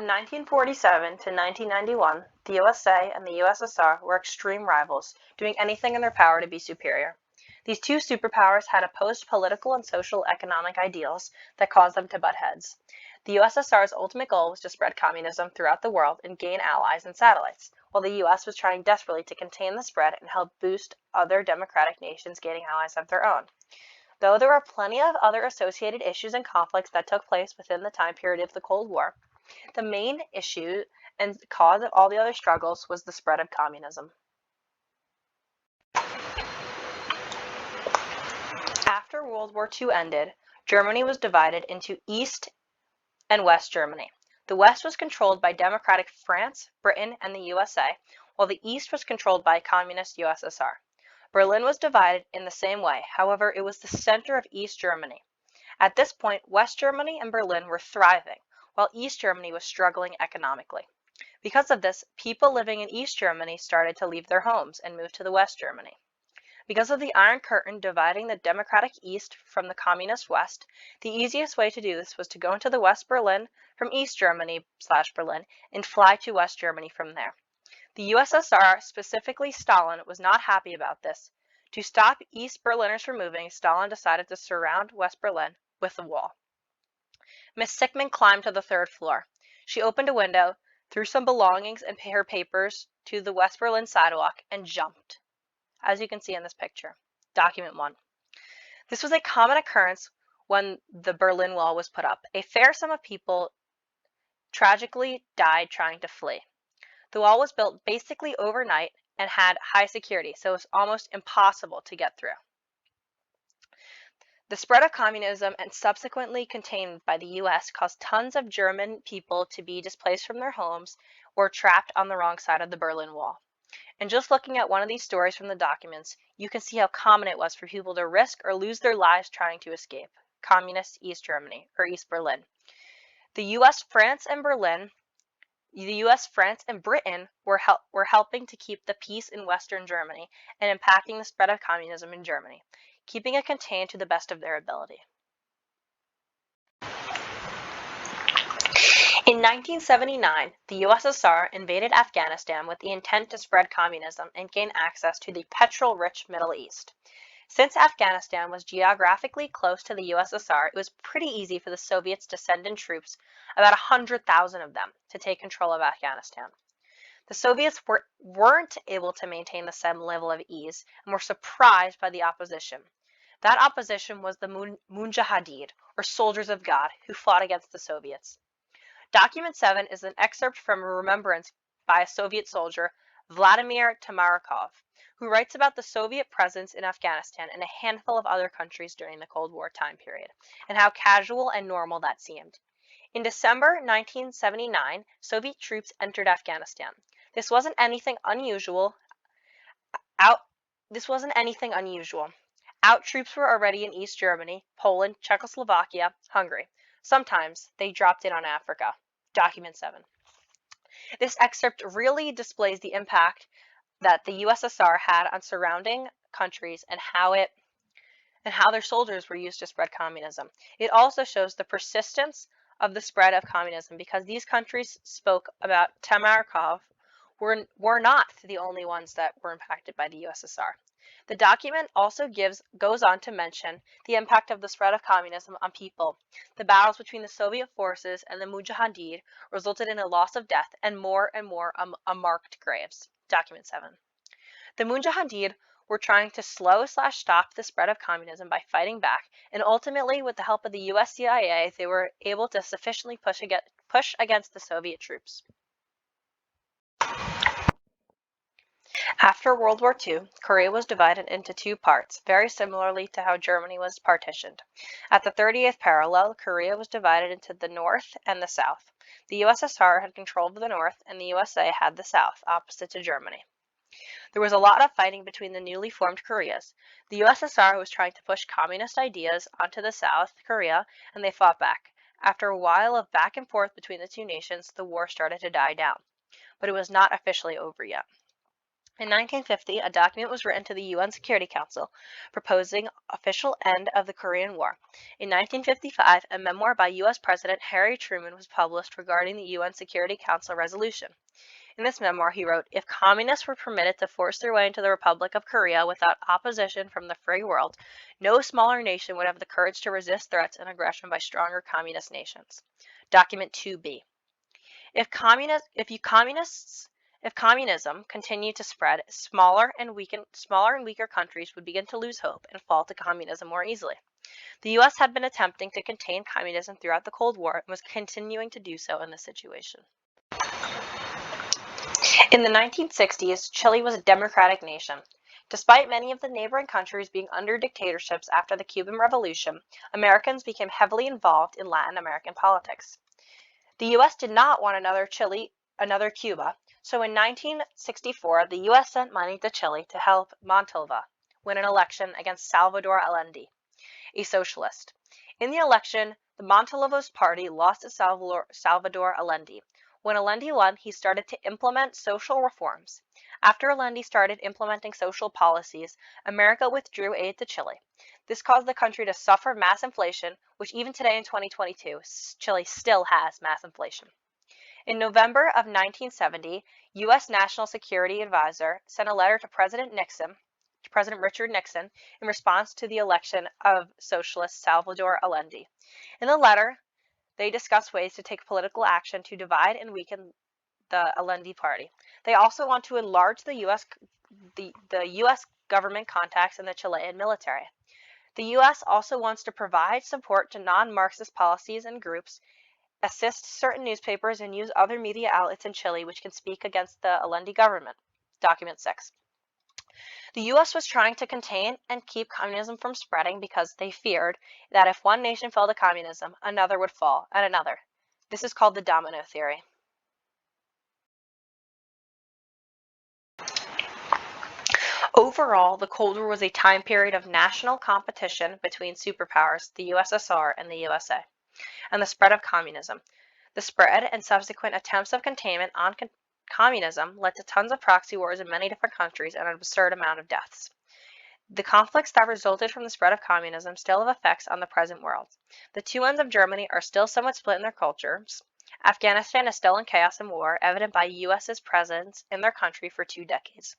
From 1947 to 1991, the USA and the USSR were extreme rivals, doing anything in their power to be superior. These two superpowers had opposed political and social economic ideals that caused them to butt heads. The USSR's ultimate goal was to spread communism throughout the world and gain allies and satellites, while the US was trying desperately to contain the spread and help boost other democratic nations gaining allies of their own. Though there were plenty of other associated issues and conflicts that took place within the time period of the Cold War, the main issue and cause of all the other struggles was the spread of communism. After World War II ended, Germany was divided into East and West Germany. The West was controlled by democratic France, Britain, and the USA, while the East was controlled by communist USSR. Berlin was divided in the same way, however, it was the center of East Germany. At this point, West Germany and Berlin were thriving, while East Germany was struggling economically. Because of this, people living in East Germany started to leave their homes and move to the West Germany. Because of the Iron Curtain dividing the democratic East from the communist West, the easiest way to do this was to go into the West Berlin from East Germany/Berlin and fly to West Germany from there. The USSR, specifically Stalin, was not happy about this. To stop East Berliners from moving, Stalin decided to surround West Berlin with a wall. Miss Sickman climbed to the third floor. She opened a window, threw some belongings and her papers to the West Berlin sidewalk, and jumped, as you can see in this picture. Document 1. This was a common occurrence when the Berlin Wall was put up. A fair sum of people tragically died trying to flee. The wall was built basically overnight and had high security, so it was almost impossible to get through. The spread of communism and subsequently contained by the US caused tons of German people to be displaced from their homes or trapped on the wrong side of the Berlin Wall. And just looking at one of these stories from the documents, you can see how common it was for people to risk or lose their lives trying to escape communist East Germany or East Berlin. The US, France, and Britain were helping to keep the peace in Western Germany and impacting the spread of communism in Germany, keeping it contained to the best of their ability. In 1979, the USSR invaded Afghanistan with the intent to spread communism and gain access to the petrol-rich Middle East. Since Afghanistan was geographically close to the USSR, it was pretty easy for the Soviets to send in troops, about 100,000 of them, to take control of Afghanistan. The Soviets weren't able to maintain the same level of ease and were surprised by the opposition. That opposition was the Mujahideen, or Soldiers of God, who fought against the Soviets. Document 7 is an excerpt from a remembrance by a Soviet soldier, Vladimir Tamarakov, who writes about the Soviet presence in Afghanistan and a handful of other countries during the Cold War time period, and how casual and normal that seemed. In December 1979, Soviet troops entered Afghanistan. This wasn't anything unusual. Out troops were already in East Germany, Poland, Czechoslovakia, Hungary. Sometimes they dropped in on Africa. Document 7. This excerpt really displays the impact that the USSR had on surrounding countries and how their soldiers were used to spread communism. It also shows the persistence of the spread of communism because these countries spoke about Tamarakov were not the only ones that were impacted by the USSR. The document also goes on to mention the impact of the spread of communism on people. The battles between the Soviet forces and the Mujahideen resulted in a loss of death and more unmarked graves. Document 7. The Mujahideen were trying to slow/stop the spread of communism by fighting back, and ultimately, with the help of the US CIA, they were able to sufficiently push against the Soviet troops. After World War II, Korea was divided into two parts, very similarly to how Germany was partitioned. At the 30th parallel, Korea was divided into the North and the South. The USSR had control of the North, and the USA had the South, opposite to Germany. There was a lot of fighting between the newly formed Koreas. The USSR was trying to push communist ideas onto the South Korea, and they fought back. After a while of back and forth between the two nations, the war started to die down, but it was not officially over yet. In 1950, a document was written to the UN Security Council proposing official end of the Korean War. In 1955, a memoir by U.S. President Harry Truman was published regarding the UN Security Council resolution. In this memoir, he wrote, "If communists were permitted to force their way into the Republic of Korea without opposition from the free world, no smaller nation would have the courage to resist threats and aggression by stronger communist nations." Document 2B. If communism continued to spread, smaller and weaker countries would begin to lose hope and fall to communism more easily. The U.S. had been attempting to contain communism throughout the Cold War and was continuing to do so in this situation. In the 1960s, Chile was a democratic nation. Despite many of the neighboring countries being under dictatorships after the Cuban Revolution, Americans became heavily involved in Latin American politics. The U.S. did not want another Cuba, so in 1964, the U.S. sent money to Chile to help Montalva win an election against Salvador Allende, a socialist. In the election, the Montalva's party lost to Salvador Allende. When Allende won, he started to implement social reforms. After Allende started implementing social policies, America withdrew aid to Chile. This caused the country to suffer mass inflation, which even today in 2022, Chile still has mass inflation. In November of 1970, U.S. National Security Advisor sent a letter to President Richard Nixon, in response to the election of socialist Salvador Allende. In the letter, they discuss ways to take political action to divide and weaken the Allende party. They also want to enlarge the U.S. government contacts in the Chilean military. The U.S. also wants to provide support to non-Marxist policies and groups, assist certain newspapers, and use other media outlets in Chile which can speak against the Allende government. Document 6. The U.S. was trying to contain and keep communism from spreading because they feared that if one nation fell to communism, another would fall, and another. This is called the domino theory. Overall, the Cold War was a time period of national competition between superpowers, the USSR and the USA, and the spread of communism. The spread and subsequent attempts of containment on communism led to tons of proxy wars in many different countries and an absurd amount of deaths. The conflicts that resulted from the spread of communism still have effects on the present world. The two ends of Germany are still somewhat split in their cultures. Afghanistan is still in chaos and war, evident by US's presence in their country for 2 decades.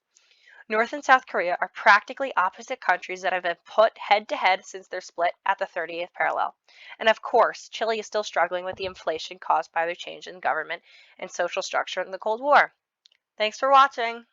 North and South Korea are practically opposite countries that have been put head-to-head since their split at the 30th parallel. And of course, Chile is still struggling with the inflation caused by their change in government and social structure in the Cold War. Thanks for watching!